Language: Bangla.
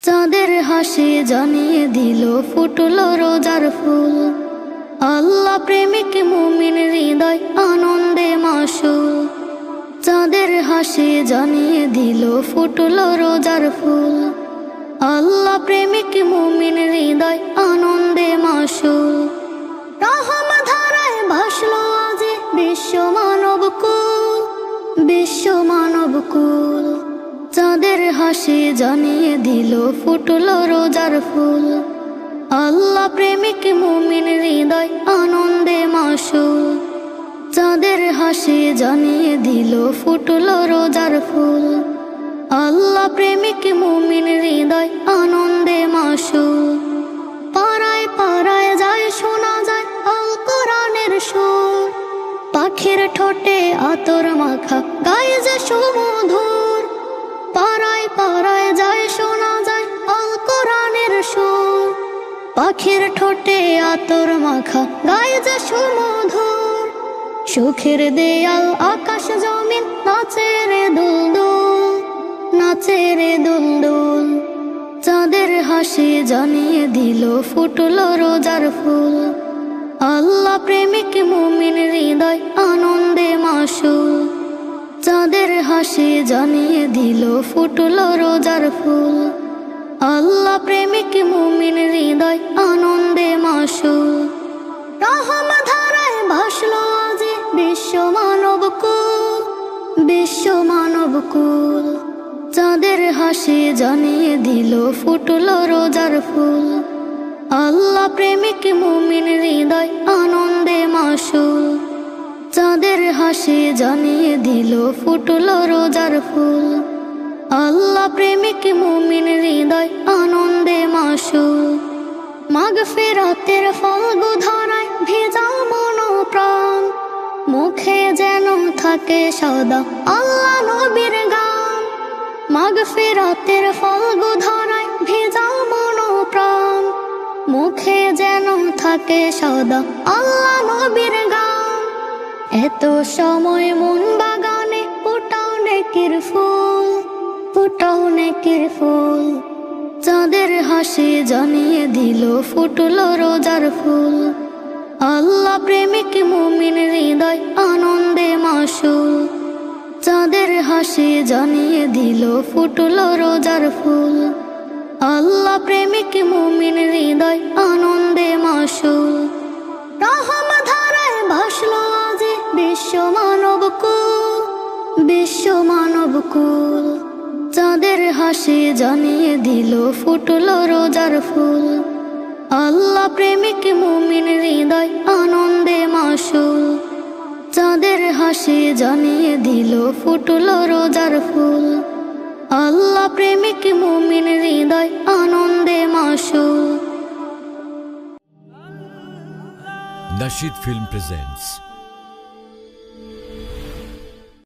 চাঁদের হাসি জানিয়ে দিল ফুটলো রোজার ফুল। আল্লাহ প্রেমিক মুমিন হৃদয় আনন্দে মাসুল। চাঁদের হাসি জানিয়ে দিল ফুটলো রোজার ফুল। আল্লাহ প্রেমিক মুমিন হৃদয় আনন্দে মাসুল। রহম ধারায় ভাসলো আজ বিশ্ব মানব কুল, বিশ্ব মানব কুল। চাঁদের হাসি জানিয়ে দিল ফুটলো রোজার ফুল। আল্লাহ প্রেমিক মুমিন হৃদয় আনন্দে মাসুল। চাঁদের হাসি জানিয়ে দিল ফুটলো রোজার ফুল। আল্লাহ প্রেমিক মুমিন হৃদয় আনন্দে মাসুল। পাড়ায় পাড়ায় যায় শোনা যায় আল কোরআনের সুর। পাখির ঠোঁটে আতর মাখা গায়ে যে সুমধুর। পাড়ায় পাড়ায় যায় শোনা যায় আল কোরআনের সুর। পাখির ঠোঁটে আতর মাখা গায়ে যে সুমধুর। সুখের দেয়াল আকাশ জমিন নাচে রে দুলদুল, নাচে রে দুলদুল। চাঁদের হাসি জানিয়ে দিল ফুটলো রোজার ফুল। আল্লাহ প্রেমিক মুমিন হৃদয় আনন্দে মাসুল। চাঁদের হাসি জানিয়ে দিল ফুটলো রোজার ফুল। আল্লাহ প্রেমিক মুমিন হৃদয় আনন্দে মাসুল। রহম ধারায় ভাসলো আজ বিশ্ব মানব কুল, বিশ্ব মানব কুল। চাঁদের হাসি জানিয়ে দিল ফুটলো রোজার ফুল। আল্লাহ প্রেমিক মুমিন হৃদয় আনন্দে মাসুল। চাঁদের হাসি জানিয়ে দিল ফুটলো রোজার ফুল। আল্লাহ প্রেমিক মুমিন হৃদয় আনন্দে মাসুল। মাগফিরাতের ফাল্গু ধারায় ভেজা মন প্রাণ। মুখে যেন থাকে সদা আল্লাহ নবীর গান। মাগফিরাতের ফাল্গু ধারায় ভেজা মন প্রাণ। মুখে যেন থাকে সদা আল্লাহ নবীর গান। এত সময় মন বাগানে ফুটাও নেকির ফুল, ফুটাও নেকির ফুল। চাঁদের হাসি জানিয়ে দিল ফুটলো রোজার ফুল। আল্লাহ প্রেমিক মুমিন হৃদয় আনন্দে মাসুল। চাঁদের হাসি জানিয়ে দিল ফুটলো রোজার ফুল। আল্লাহ প্রেমিক মুমিন হৃদয় আনন্দে মাসুল। রহম ধারায় ভাসলো আজ বিশ্ব মানব কুল, বিশ্ব মানব কুল। চাঁদের হাসি জানিয়ে দিল ফুটলো রোজার ফুল। আল্লাহ প্রেমিক মুমিন হৃদয় আনন্দে মাসুল। চাঁদের হাসি জানিয়ে দিল ফুটলো রোজার ফুল। আল্লাহ প্রেমিক মুমিন হৃদয় আনন্দে মাসুল। Nasheed Film presents